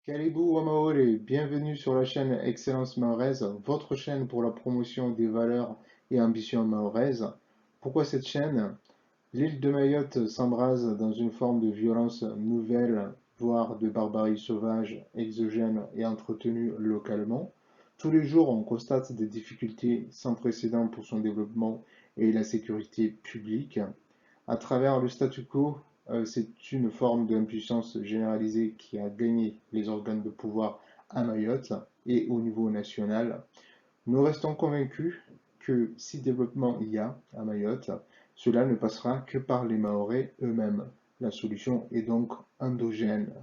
Caribou Wamaore, bienvenue sur la chaîne Excellence Mahoraise, votre chaîne pour la promotion des valeurs et ambitions mahoraises. Pourquoi cette chaîne? L'île de Mayotte s'embrase dans une forme de violence nouvelle, voire de barbarie sauvage, exogène et entretenue localement. Tous les jours, on constate des difficultés sans précédent pour son développement et la sécurité publique. À travers le statu quo, c'est une forme d'impuissance généralisée qui a gagné les organes de pouvoir à Mayotte et au niveau national. Nous restons convaincus que si développement il y a à Mayotte, cela ne passera que par les Mahorais eux-mêmes. La solution est donc endogène.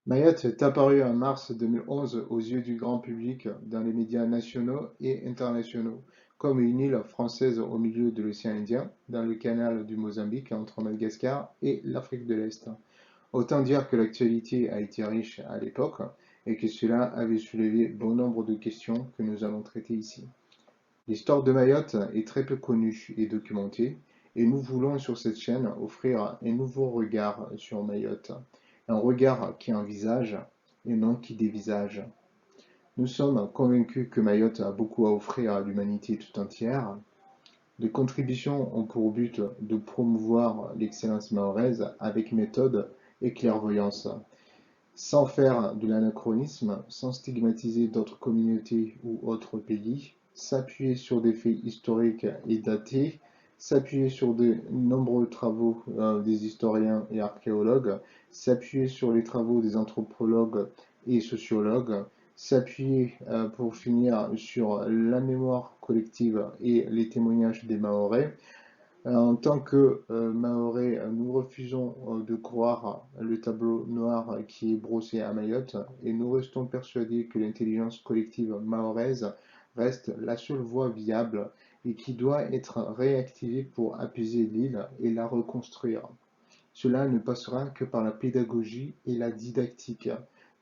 Mayotte est apparue en mars 2011 aux yeux du grand public dans les médias nationaux et internationaux comme une île française au milieu de l'océan Indien, dans le canal du Mozambique entre Madagascar et l'Afrique de l'Est. Autant dire que l'actualité a été riche à l'époque et que cela avait soulevé bon nombre de questions que nous allons traiter ici. L'histoire de Mayotte est très peu connue et documentée, et nous voulons sur cette chaîne offrir un nouveau regard sur Mayotte, un regard qui envisage et non qui dévisage. Nous sommes convaincus que Mayotte a beaucoup à offrir à l'humanité tout entière. Les contributions ont pour but de promouvoir l'excellence mahoraise avec méthode et clairvoyance, sans faire de l'anachronisme, sans stigmatiser d'autres communautés ou autres pays, s'appuyer sur des faits historiques et datés, s'appuyer sur de nombreux travaux des historiens et archéologues, s'appuyer sur les travaux des anthropologues et sociologues, s'appuyer pour finir sur la mémoire collective et les témoignages des Mahorais. En tant que Mahorais, nous refusons de croire le tableau noir qui est brossé à Mayotte et nous restons persuadés que l'intelligence collective mahoraise reste la seule voie viable et qui doit être réactivée pour apaiser l'île et la reconstruire. Cela ne passera que par la pédagogie et la didactique,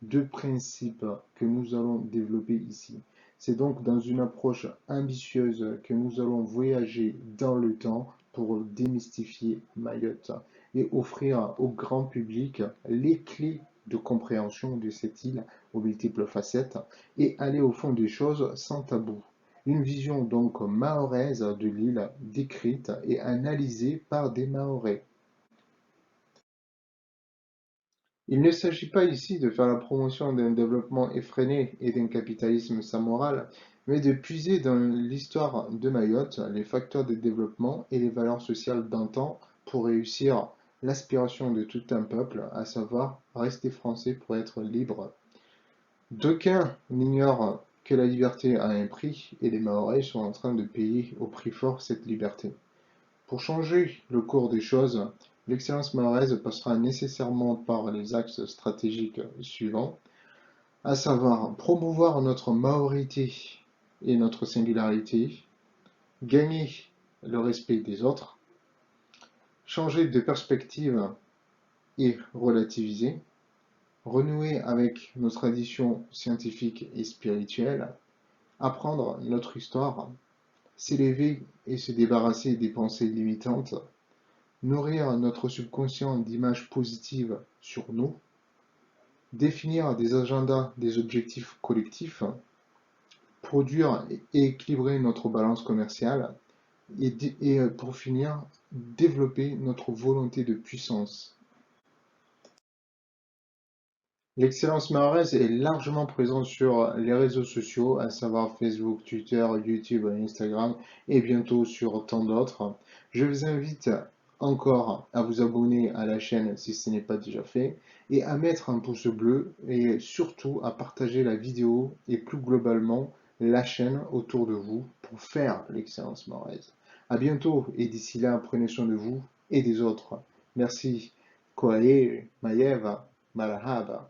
deux principes que nous allons développer ici. C'est donc dans une approche ambitieuse que nous allons voyager dans le temps pour démystifier Mayotte et offrir au grand public les clés de compréhension de cette île aux multiples facettes et aller au fond des choses sans tabou. Une vision donc mahoraise de l'île décrite et analysée par des Mahorais. Il ne s'agit pas ici de faire la promotion d'un développement effréné et d'un capitalisme sans morale, mais de puiser dans l'histoire de Mayotte les facteurs de développement et les valeurs sociales d'antan pour réussir l'aspiration de tout un peuple, à savoir rester français pour être libre. D'aucuns n'ignorent que la liberté a un prix et les Mahorais sont en train de payer au prix fort cette liberté. Pour changer le cours des choses, l'excellence mahoraise passera nécessairement par les axes stratégiques suivants, à savoir promouvoir notre mahorité et notre singularité, gagner le respect des autres, changer de perspective et relativiser, renouer avec nos traditions scientifiques et spirituelles, apprendre notre histoire, s'élever et se débarrasser des pensées limitantes, nourrir notre subconscient d'images positives sur nous, définir des agendas, des objectifs collectifs, produire et équilibrer notre balance commerciale et pour finir, développer notre volonté de puissance. L'excellence mahoraise est largement présente sur les réseaux sociaux, à savoir Facebook, Twitter, YouTube, Instagram et bientôt sur tant d'autres. Je vous invite encore à vous abonner à la chaîne si ce n'est pas déjà fait et à mettre un pouce bleu et surtout à partager la vidéo et plus globalement la chaîne autour de vous pour faire l'excellence mahoraise. À bientôt et d'ici là, prenez soin de vous et des autres. Merci. Koae, Maeva, Marahaba.